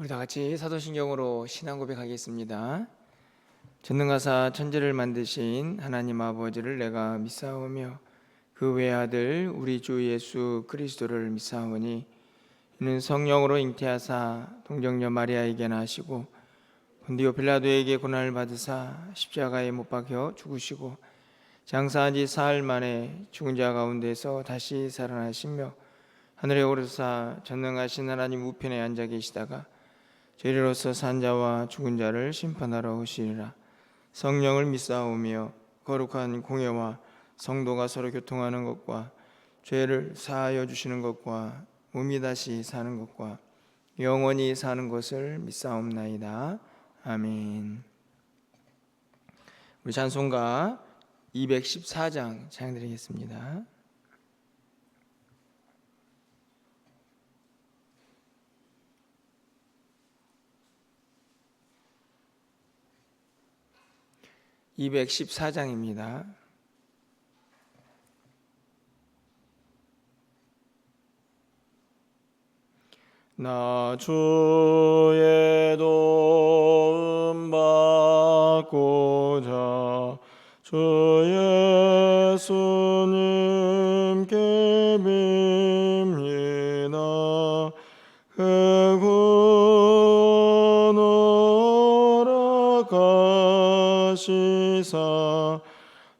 우리 다 같이 사도신경으로 신앙 고백하겠습니다. 전능하사 천지를 만드신 하나님 아버지를 내가 믿사오며 그 외아들 우리 주 예수 그리스도를 믿사오니 이는 성령으로 잉태하사 동정녀 마리아에게 나시고 본디오 빌라도에게 고난을 받으사 십자가에 못 박혀 죽으시고 장사한 지 사흘 만에 죽은 자 가운데서 다시 살아나시며 하늘에 오르사 전능하신 하나님 우편에 앉아 계시다가 죄리로서 산 자와 죽은 자를 심판하러 오시리라. 성령을 믿사오며 거룩한 공회와 성도가 서로 교통하는 것과 죄를 사하여 주시는 것과 몸이 다시 사는 것과 영원히 사는 것을 믿사옵나이다. 아멘. 우리 찬송가 214장 찬양드리겠습니다. (214장입니다) 나 주의 도움 받고자 주 예수님께 빕니다. 그 구원 허락하시사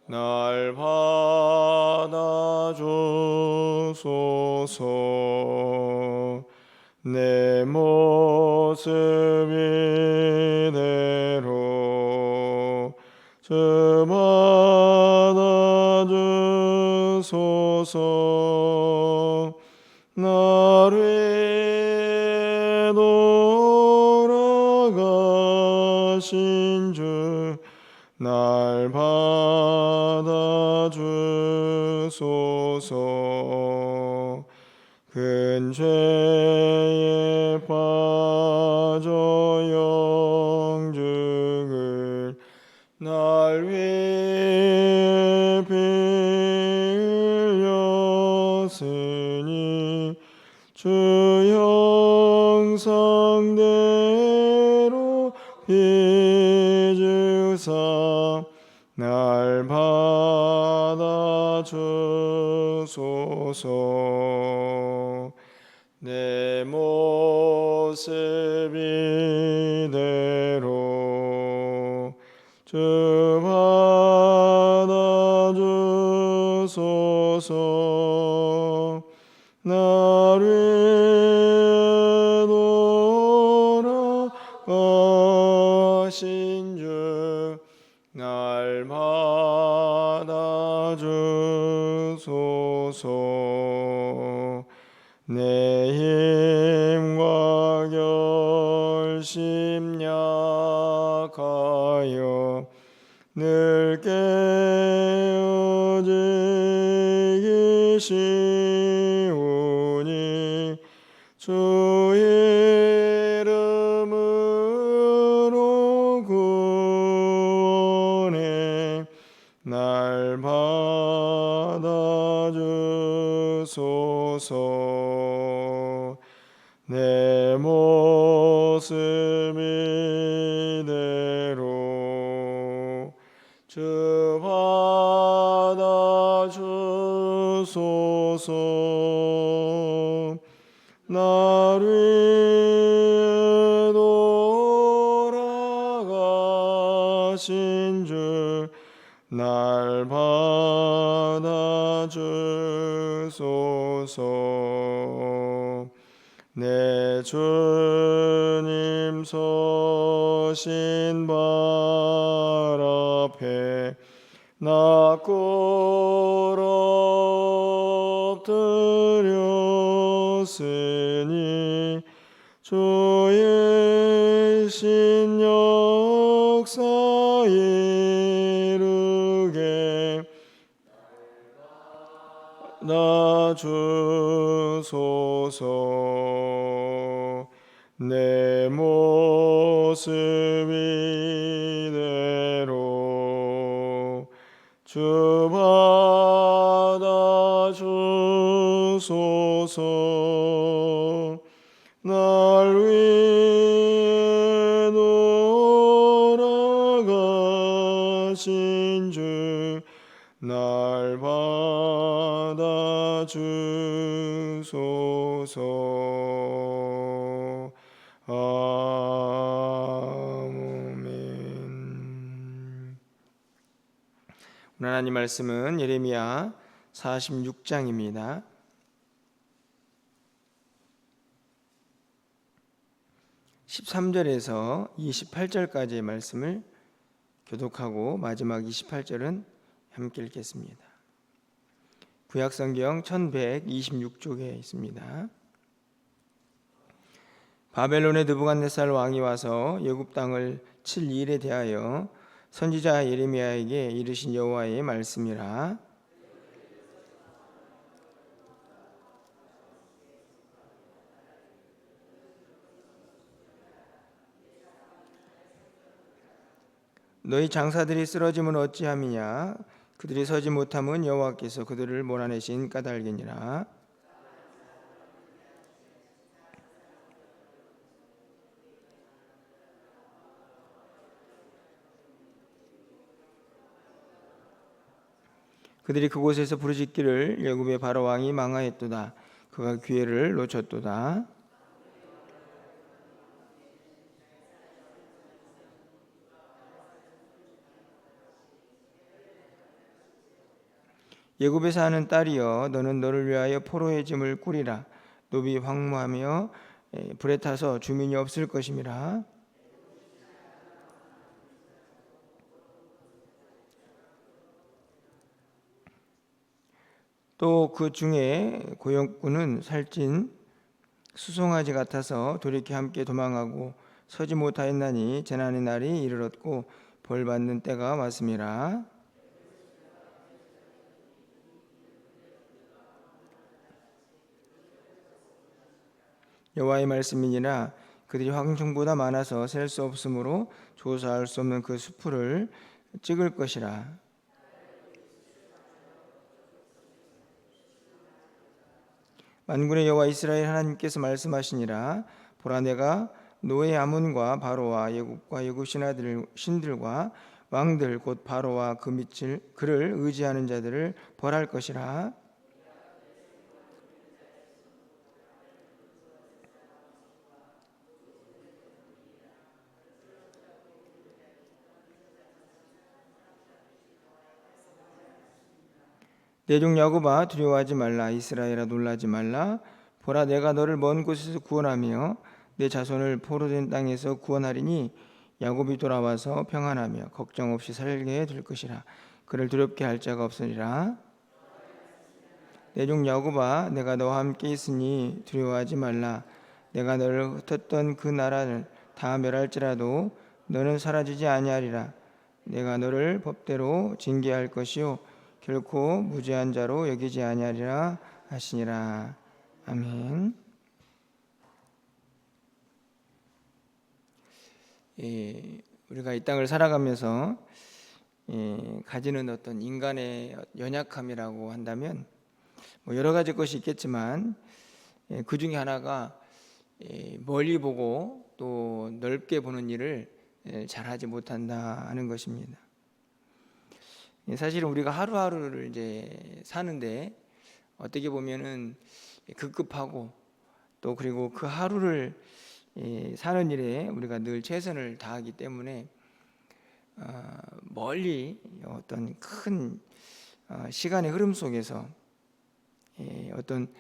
날 받아주소서. 내 모습 이대로 주 받아주소서. 날 위해 돌아가신 주 날 받아주소서. 큰 죄에 빠져 영증을 날 위해 빌렸으니 주 형상대로 빚으사 날 받아주소서. 내 모습 이대로 주 받아주소서. 날 위해 돌아가신 주 날 받아주소서. 내 힘과 결심 약하여 늘 깨어지기 쉬우니 주 이름으로 구원해 날 받아주소서. 내 모습 이대로 주 받아주소서. 날 위해 돌아가신 주 날 받아주소서. 내 주님 서신 발 앞에 나 꿇어 엎드렸으니 주의 신 역사 이루게 나 주소서. 내 모습 이대로 주 받아주소서. 날 위해 날 받아주소서. 아멘. 오늘 하나님 말씀은 예레미야 46장입니다. 13절에서 28절까지의 말씀을 교독하고 마지막 28절은 함께 읽겠습니다. 구약성경 1126쪽에 있습니다. 바벨론의 느부갓네살 왕이 와서 애굽 땅을 칠 일에 대하여 선지자 예레미야에게 이르신 여호와의 말씀이라. 너희 장사들이 쓰러짐은 어찌함이냐? 그들이 서지 못함은 여호와께서 그들을 몰아내신 까닭이니라. 그들이 그곳에서 부르짖기를 애굽의 바로 왕이 망하였도다. 그가 기회를 놓쳤도다. 애굽에 사는 딸이여, 너는 너를 위하여 포로의 짐을 꾸리라. 노비 황무하며 불에 타서 주민이 없을 것임이라. 또 그 중에 고용꾼은 살찐 수송아지 같아서 돌이켜 함께 도망하고 서지 못하였나니 재난의 날이 이르렀고 벌 받는 때가 왔음이라. 여호와의 말씀이니라. 그들이 황충보다 많아서 셀 수 없으므로 조사할 수 없는 그 수풀을 찍을 것이라. 만군의 여호와 이스라엘 하나님께서 말씀하시니라. 보라, 내가 노의 아문과 바로와 애굽과 애굽 신들과 왕들 곧 바로와 그 밑을 그를 의지하는 자들을 벌할 것이라. 내 종 야곱아, 두려워하지 말라. 이스라엘아, 놀라지 말라. 보라, 내가 너를 먼 곳에서 구원하며 내 자손을 포로된 땅에서 구원하리니 야곱이 돌아와서 평안하며 걱정 없이 살게 될 것이라. 그를 두렵게 할 자가 없으리라. 내 종 야곱아, 내가 너와 함께 있으니 두려워하지 말라. 내가 너를 흩었던 그 나라를 다 멸할지라도 너는 사라지지 아니하리라. 내가 너를 법대로 징계할 것이요 결코 무죄한 자로 여기지 아니하리라 하시니라. 아멘. 우리가 이 땅을 살아가면서 가지는 어떤 인간의 연약함이라고 한다면 여러 가지 것이 있겠지만 그 중에 하나가 멀리 보고 또 넓게 보는 일을 잘하지 못한다 하는 것입니다. 사실은 우리가 하루하루를 이제 사는데 어떻게 보면은 급급하고 또 그리고 그 하루를 사는 일에 우리가 늘 최선을 다하기 때문에 멀리 어떤 큰 시간의 흐름 속에서 어떤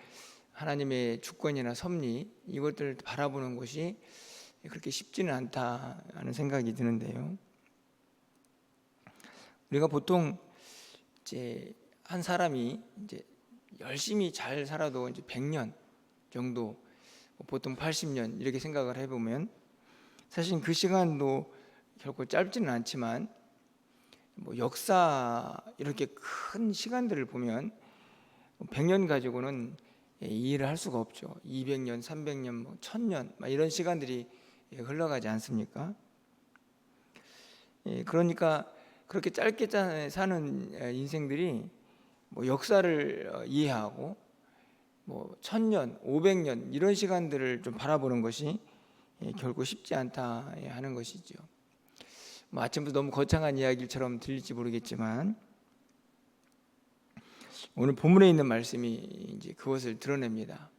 하나님의 주권이나 섭리 이것들을 바라보는 것이 그렇게 쉽지는 않다 하는 생각이 드는데요. 우리가 보통 이제 한 사람이 이제 열심히 잘 살아도 이제 100년 정도, 보통 80년 이렇게 생각을 해보면 사실 그 시간도 결코 짧지는 않지만 역사 이렇게 큰 시간들을 보면 100년 가지고는 이 일을 할 수가 없죠. 200년, 300년, 1000년 이런 시간들이 흘러가지 않습니까? 그러니까 그렇게 짧게 사는 인생들이 역사를 이해하고 1000년, 500년 이런 시간들을 좀 바라보는 것이 결코 쉽지 않다 하는 것이죠. 아침부터 너무 거창한 이야기처럼 들릴지 모르겠지만 오늘 본문에 있는 말씀이 이제 그것을 드러냅니다.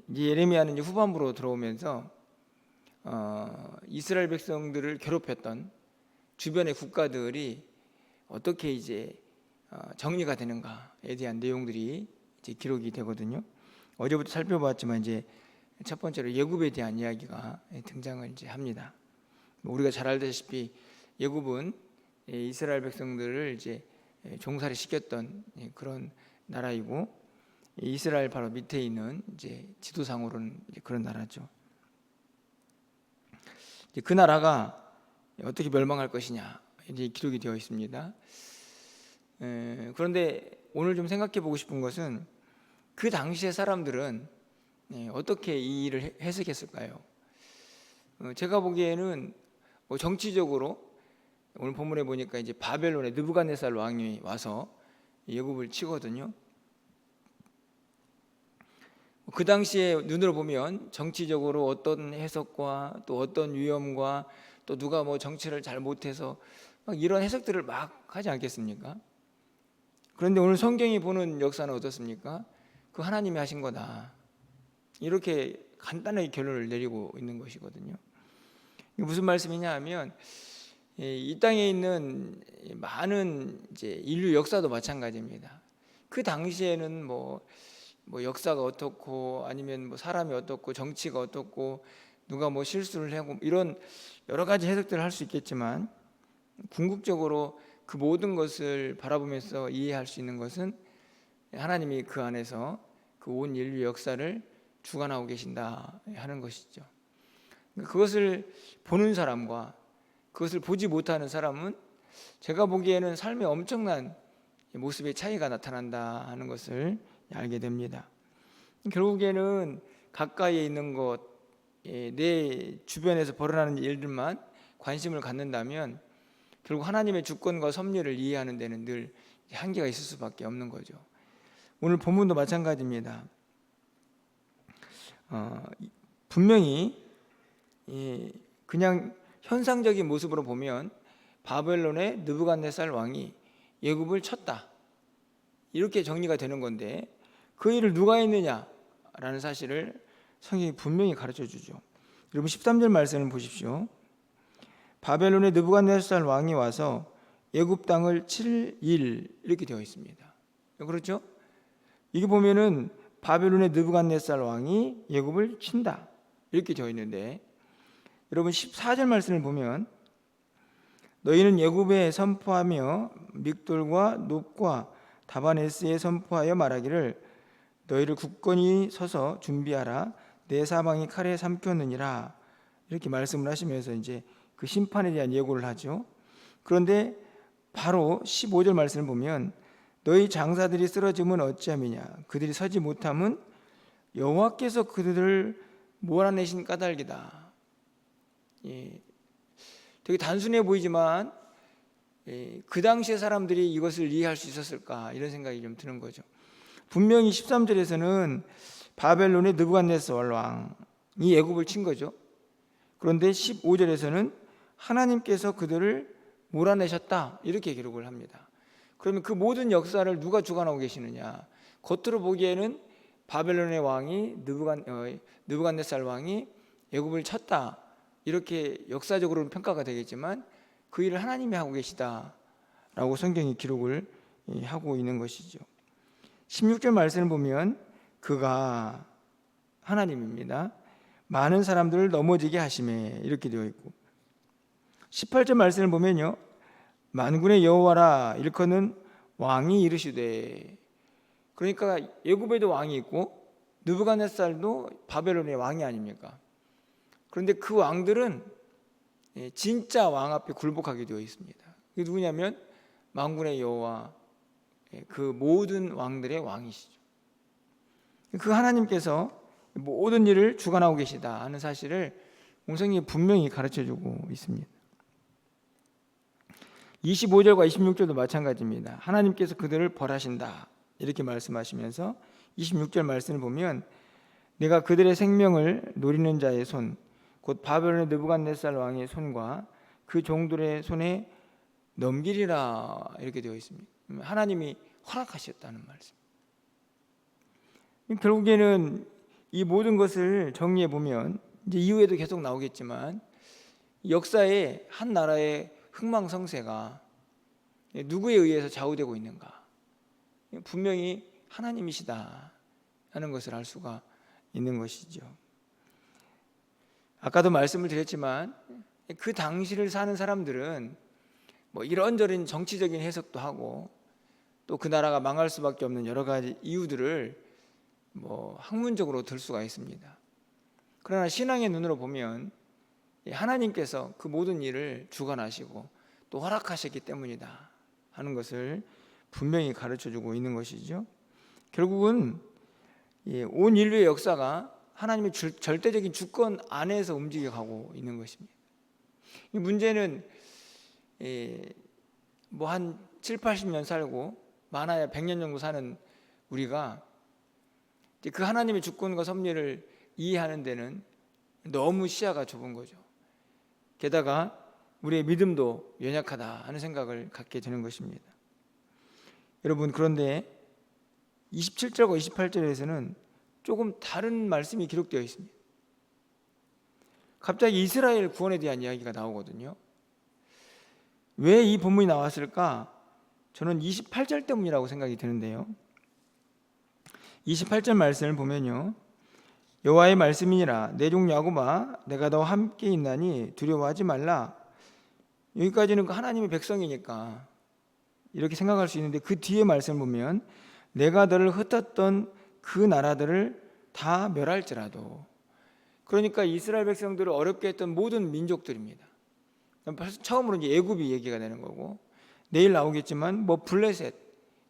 이제 예레미야는 이제 후반부로 들어오면서 이스라엘 백성들을 괴롭혔던 주변의 국가들이 어떻게 이제 정리가 되는가에 대한 내용들이 이제 기록이 되거든요. 어제부터 살펴봤지만 이제 첫 번째로 예굽에 대한 이야기가 등장을 이제 합니다. 우리가 잘 알다시피 예굽은 이스라엘 백성들을 이제 종살이 시켰던 그런 나라이고, 이스라엘 바로 밑에 있는 이제 지도상으로는 이제 그런 나라죠. 이제 그 나라가 어떻게 멸망할 것이냐 이제 기록이 되어 있습니다. 그런데 오늘 좀 생각해 보고 싶은 것은 그 당시의 사람들은 어떻게 이 일을 해석했을까요? 제가 보기에는 뭐 정치적으로 오늘 본문에 보니까 이제 바벨론의 느부갓네살 왕이 와서 예굽을 치거든요. 그 당시에 눈으로 보면 정치적으로 어떤 해석과 또 어떤 위험과 또 누가 뭐 정치를 잘 못해서 막 이런 해석들을 막 하지 않겠습니까? 그런데 오늘 성경이 보는 역사는 어떻습니까? 그 하나님이 하신 거다, 이렇게 간단하게 결론을 내리고 있는 것이거든요. 이게 무슨 말씀이냐 하면 이 땅에 있는 많은 이제 인류 역사도 마찬가지입니다. 그 당시에는 뭐 역사가 어떻고 아니면 뭐 사람이 어떻고 정치가 어떻고 누가 뭐 실수를 하고 이런 여러 가지 해석들을 할 수 있겠지만, 궁극적으로 그 모든 것을 바라보면서 이해할 수 있는 것은 하나님이 그 안에서 그 온 인류 역사를 주관하고 계신다 하는 것이죠. 그것을 보는 사람과 그것을 보지 못하는 사람은 제가 보기에는 삶에 엄청난 모습의 차이가 나타난다 하는 것을 알게 됩니다. 결국에는 가까이에 있는 것, 내 주변에서 벌어나는 일들만 관심을 갖는다면 결국 하나님의 주권과 섭리를 이해하는 데는 늘 한계가 있을 수밖에 없는 거죠. 오늘 본문도 마찬가지입니다. 분명히 그냥 현상적인 모습으로 보면 바벨론의 느부갓네살 왕이 예굽을 쳤다, 이렇게 정리가 되는 건데, 그 일을 누가 했느냐라는 사실을 성경이 분명히 가르쳐 주죠. 여러분 13절 말씀을 보십시오. 바벨론의 느부갓네살 왕이 와서 예굽 땅을 7일 이렇게 되어 있습니다. 그렇죠? 이게 보면은 바벨론의 느부갓네살 왕이 예굽을 친다 이렇게 되어 있는데, 여러분 14절 말씀을 보면 너희는 예굽에 선포하며 믹돌과 놋과 다바네스에 선포하여 말하기를 너희를 굳건히 서서 준비하라, 내 사방이 칼에 삼켰느니라, 이렇게 말씀을 하시면서 이제 그 심판에 대한 예고를 하죠. 그런데 바로 15절 말씀을 보면 너희 장사들이 쓰러지면 어찌함이냐, 그들이 서지 못함은 여호와께서 그들을 몰아내신 까닭이다. 되게 단순해 보이지만 그 당시의 사람들이 이것을 이해할 수 있었을까, 이런 생각이 좀 드는 거죠. 분명히 13절에서는 바벨론의 느부갓네살 왕이 예굽을 친 거죠. 그런데 15절에서는 하나님께서 그들을 몰아내셨다 이렇게 기록을 합니다. 그러면 그 모든 역사를 누가 주관하고 계시느냐? 겉으로 보기에는 바벨론의 왕이 느부갓네살 왕이 예굽을 쳤다 이렇게 역사적으로는 평가가 되겠지만, 그 일을 하나님이 하고 계시다라고 성경이 기록을 하고 있는 것이죠. 16절 말씀을 보면 그가 하나님입니다. 많은 사람들을 넘어지게 하심에 이렇게 되어 있고, 18절 말씀을 보면요, 만군의 여호와라 일컫는 왕이 이르시되, 그러니까 예굽에도 왕이 있고 느부갓네살도 바벨론의 왕이 아닙니까? 그런데 그 왕들은 진짜 왕 앞에 굴복하게 되어 있습니다. 그게 누구냐면 만군의 여호와, 그 모든 왕들의 왕이시죠. 그 하나님께서 모든 일을 주관하고 계시다 하는 사실을 성경이 분명히 가르쳐주고 있습니다. 25절과 26절도 마찬가지입니다. 하나님께서 그들을 벌하신다 이렇게 말씀하시면서 26절 말씀을 보면 내가 그들의 생명을 노리는 자의 손, 곧 바벨론의 느부갓네살 왕의 손과 그 종들의 손에 넘기리라 이렇게 되어 있습니다. 하나님이 허락하셨다는 말씀. 결국에는 이 모든 것을 정리해 보면 이제 이후에도 계속 나오겠지만 역사의 한 나라의 흥망성쇠가 누구에 의해서 좌우되고 있는가? 분명히 하나님이시다 하는 것을 알 수가 있는 것이죠. 아까도 말씀을 드렸지만 그 당시를 사는 사람들은 뭐 이런저런 정치적인 해석도 하고 또 그 나라가 망할 수밖에 없는 여러 가지 이유들을 뭐 학문적으로 들 수가 있습니다. 그러나 신앙의 눈으로 보면 하나님께서 그 모든 일을 주관하시고 또 허락하셨기 때문이다 하는 것을 분명히 가르쳐주고 있는 것이죠. 결국은 온 인류의 역사가 하나님의 절대적인 주권 안에서 움직여가고 있는 것입니다. 이 문제는 뭐 한 7, 80년 살고 많아야 100년 정도 사는 우리가 그 하나님의 주권과 섭리를 이해하는 데는 너무 시야가 좁은 거죠. 게다가 우리의 믿음도 연약하다 하는 생각을 갖게 되는 것입니다. 여러분, 그런데 27절과 28절에서는 조금 다른 말씀이 기록되어 있습니다. 갑자기 이스라엘 구원에 대한 이야기가 나오거든요. 왜 이 본문이 나왔을까? 저는 28절 때문이라고 생각이 드는데요. 28절 말씀을 보면요, 여호와의 말씀이니라 내 종 야곱아 내가 너와 함께 있나니 두려워하지 말라. 여기까지는 하나님의 백성이니까 이렇게 생각할 수 있는데 그 뒤에 말씀을 보면 내가 너를 흩었던 그 나라들을 다 멸할지라도, 그러니까 이스라엘 백성들을 어렵게 했던 모든 민족들입니다. 처음으로 이제 애굽이 얘기가 되는 거고, 내일 나오겠지만 뭐 블레셋,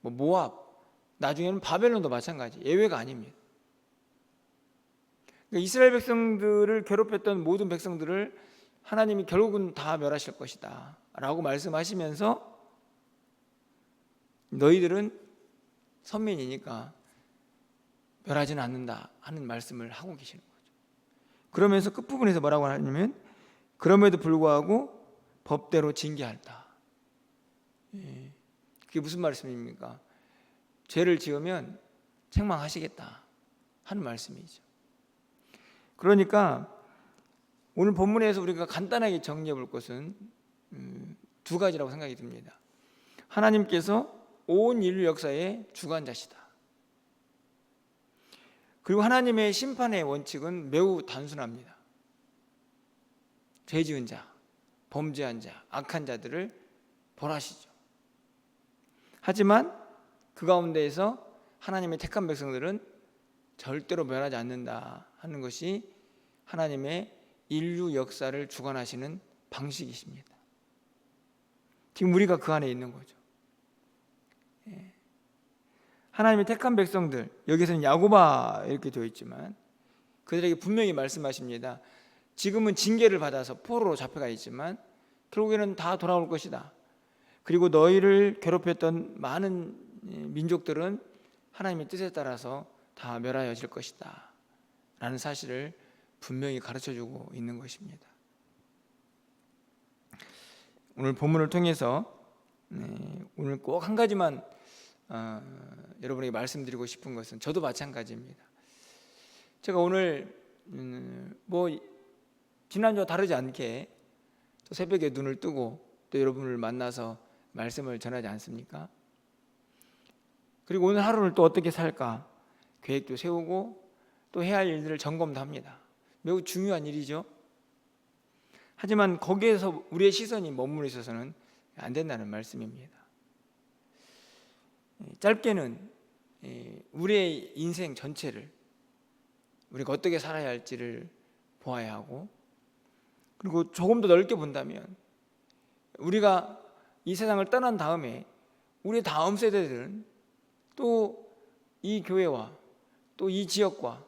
뭐 모압, 나중에는 바벨론도 마찬가지, 예외가 아닙니다. 그러니까 이스라엘 백성들을 괴롭혔던 모든 백성들을 하나님이 결국은 다 멸하실 것이다 라고 말씀하시면서 너희들은 선민이니까 멸하지는 않는다 하는 말씀을 하고 계시는 거죠. 그러면서 끝부분에서 뭐라고 하냐면 그럼에도 불구하고 법대로 징계할다. 그게 무슨 말씀입니까? 죄를 지으면 책망하시겠다 하는 말씀이죠. 그러니까 오늘 본문에서 우리가 간단하게 정리해 볼 것은 두 가지라고 생각이 듭니다. 하나님께서 온 인류 역사의 주관자시다. 그리고 하나님의 심판의 원칙은 매우 단순합니다. 죄 지은 자, 범죄한 자, 악한 자들을 벌하시죠. 하지만 그 가운데에서 하나님의 택한 백성들은 절대로 멸하지 않는다 하는 것이 하나님의 인류 역사를 주관하시는 방식이십니다. 지금 우리가 그 안에 있는 거죠. 하나님의 택한 백성들, 여기서는 야고바 이렇게 되어 있지만 그들에게 분명히 말씀하십니다. 지금은 징계를 받아서 포로로 잡혀가 있지만 결국에는 다 돌아올 것이다. 그리고 너희를 괴롭혔던 많은 민족들은 하나님의 뜻에 따라서 다 멸하여질 것이다 라는 사실을 분명히 가르쳐주고 있는 것입니다. 오늘 본문을 통해서 오늘 꼭 한 가지만 여러분에게 말씀드리고 싶은 것은, 저도 마찬가지입니다. 제가 오늘 뭐 지난주와 다르지 않게 또 새벽에 눈을 뜨고 또 여러분을 만나서 말씀을 전하지 않습니까? 그리고 오늘 하루를 또 어떻게 살까 계획도 세우고 또 해야 할 일들을 점검도 합니다. 매우 중요한 일이죠. 하지만 거기에서 우리의 시선이 머물러 있어서는 안 된다는 말씀입니다. 짧게는 우리의 인생 전체를 우리가 어떻게 살아야 할지를 보아야 하고, 그리고 조금 더 넓게 본다면 우리가 이 세상을 떠난 다음에 우리 다음 세대들은 또 이 교회와 또 이 지역과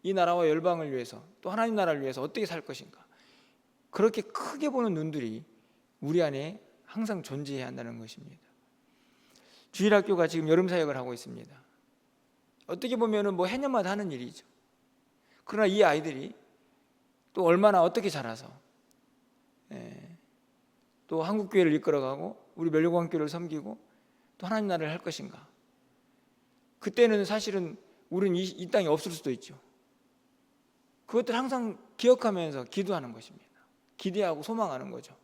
이 나라와 열방을 위해서 또 하나님 나라를 위해서 어떻게 살 것인가, 그렇게 크게 보는 눈들이 우리 안에 항상 존재해야 한다는 것입니다. 주일학교가 지금 여름 사역을 하고 있습니다. 어떻게 보면은 뭐 해년마다 하는 일이죠. 그러나 이 아이들이 또 얼마나 어떻게 자라서 또 한국교회를 이끌어가고 우리 멸류관교를 섬기고 또 하나님 나라를 할 것인가, 그때는 사실은 우리는 이 땅에 없을 수도 있죠. 그것들 항상 기억하면서 기도하는 것입니다. 기대하고 소망하는 거죠.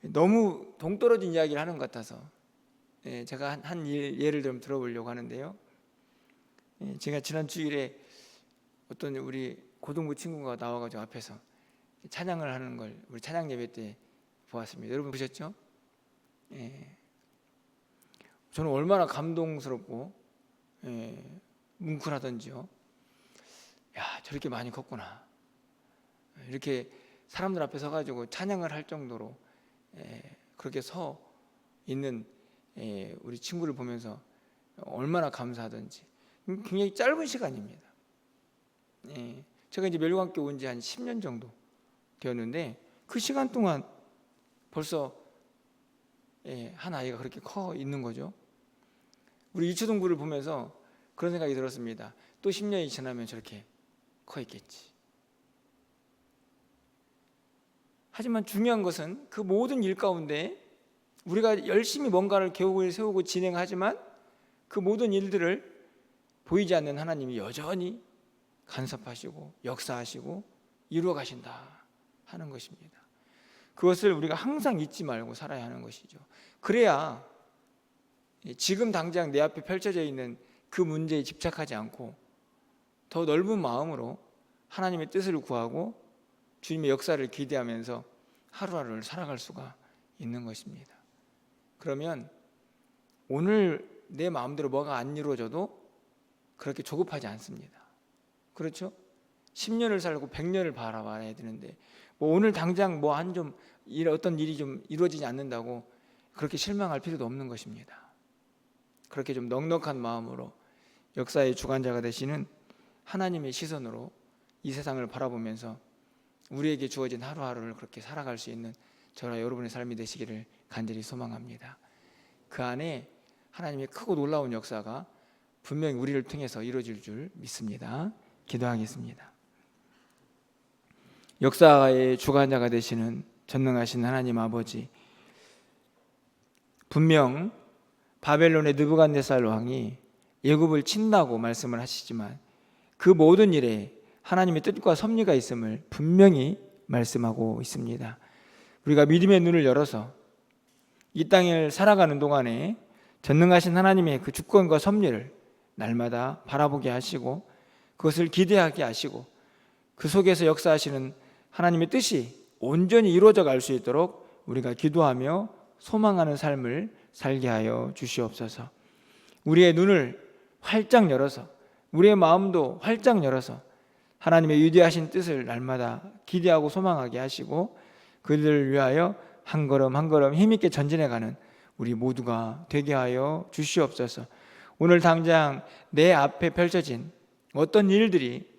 너무 동떨어진 이야기를 하는 것 같아서 제가 한 예를 좀 들어보려고 하는데요. 제가 지난 주일에 어떤 우리 고등부 친구가 나와가지고 앞에서 찬양을 하는 걸 우리 찬양 예배 때 보았습니다. 여러분 보셨죠? 저는 얼마나 감동스럽고 뭉클하던지요. 야, 저렇게 많이 컸구나. 이렇게 사람들 앞에 서가지고 찬양을 할 정도로 그렇게 서 있는 우리 친구를 보면서 얼마나 감사하던지. 굉장히 짧은 시간입니다. 제가 이제 멸관교 온 지 한 10년 정도 되었는데 그 시간 동안 벌써 한 아이가 그렇게 커 있는 거죠. 우리 유초동부를 보면서 그런 생각이 들었습니다. 또 10년이 지나면 저렇게 커 있겠지. 하지만 중요한 것은 그 모든 일 가운데 우리가 열심히 뭔가를 계획을 세우고 진행하지만 그 모든 일들을 보이지 않는 하나님이 여전히 간섭하시고 역사하시고 이루어 가신다 하는 것입니다. 그것을 우리가 항상 잊지 말고 살아야 하는 것이죠. 그래야 지금 당장 내 앞에 펼쳐져 있는 그 문제에 집착하지 않고 더 넓은 마음으로 하나님의 뜻을 구하고 주님의 역사를 기대하면서 하루하루를 살아갈 수가 있는 것입니다. 그러면 오늘 내 마음대로 뭐가 안 이루어져도 그렇게 조급하지 않습니다. 그렇죠? 10년을 살고 100년을 바라봐야 되는데 뭐 오늘 당장 뭐 어떤 일이 좀 이루어지지 않는다고 그렇게 실망할 필요도 없는 것입니다. 그렇게 좀 넉넉한 마음으로 역사의 주관자가 되시는 하나님의 시선으로 이 세상을 바라보면서 우리에게 주어진 하루하루를 그렇게 살아갈 수 있는 저와 여러분의 삶이 되시기를 간절히 소망합니다. 그 안에 하나님의 크고 놀라운 역사가 분명히 우리를 통해서 이루어질 줄 믿습니다. 기도하겠습니다. 역사의 주관자가 되시는 전능하신 하나님 아버지, 분명 바벨론의 느부갓네살 왕이 애굽을 친다고 말씀을 하시지만 그 모든 일에 하나님의 뜻과 섭리가 있음을 분명히 말씀하고 있습니다. 우리가 믿음의 눈을 열어서 이 땅을 살아가는 동안에 전능하신 하나님의 그 주권과 섭리를 날마다 바라보게 하시고 그것을 기대하게 하시고 그 속에서 역사하시는 하나님의 뜻이 온전히 이루어져 갈 수 있도록 우리가 기도하며 소망하는 삶을 살게 하여 주시옵소서. 우리의 눈을 활짝 열어서 우리의 마음도 활짝 열어서 하나님의 위대하신 뜻을 날마다 기대하고 소망하게 하시고 그들을 위하여 한 걸음 한 걸음 힘있게 전진해가는 우리 모두가 되게 하여 주시옵소서. 오늘 당장 내 앞에 펼쳐진 어떤 일들이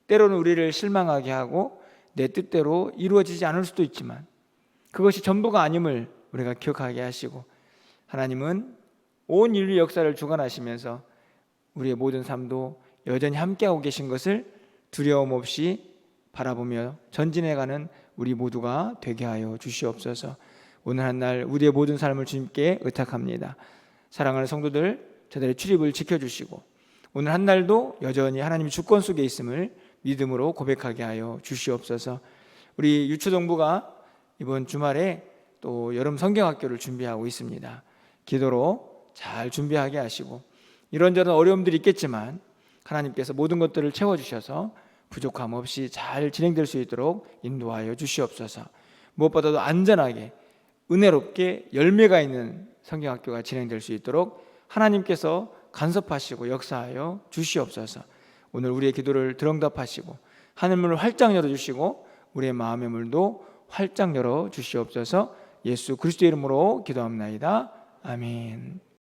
때로는 우리를 실망하게 하고 내 뜻대로 이루어지지 않을 수도 있지만 그것이 전부가 아님을 우리가 기억하게 하시고 하나님은 온 인류 역사를 주관하시면서 우리의 모든 삶도 여전히 함께하고 계신 것을 두려움 없이 바라보며 전진해가는 우리 모두가 되게 하여 주시옵소서. 오늘 한 날 우리의 모든 삶을 주님께 의탁합니다. 사랑하는 성도들, 저들의 출입을 지켜주시고 오늘 한 날도 여전히 하나님의 주권 속에 있음을 믿음으로 고백하게 하여 주시옵소서. 우리 유초동부가 이번 주말에 또 여름 성경학교를 준비하고 있습니다. 기도로 잘 준비하게 하시고 이런저런 어려움들이 있겠지만 하나님께서 모든 것들을 채워주셔서 부족함 없이 잘 진행될 수 있도록 인도하여 주시옵소서. 무엇보다도 안전하게 은혜롭게 열매가 있는 성경학교가 진행될 수 있도록 하나님께서 간섭하시고 역사하여 주시옵소서. 오늘 우리의 기도를 들응답하시고 하늘문을 활짝 열어주시고 우리의 마음의 문도 활짝 열어주시옵소서. 예수 그리스도의 이름으로 기도합나이다. 아멘.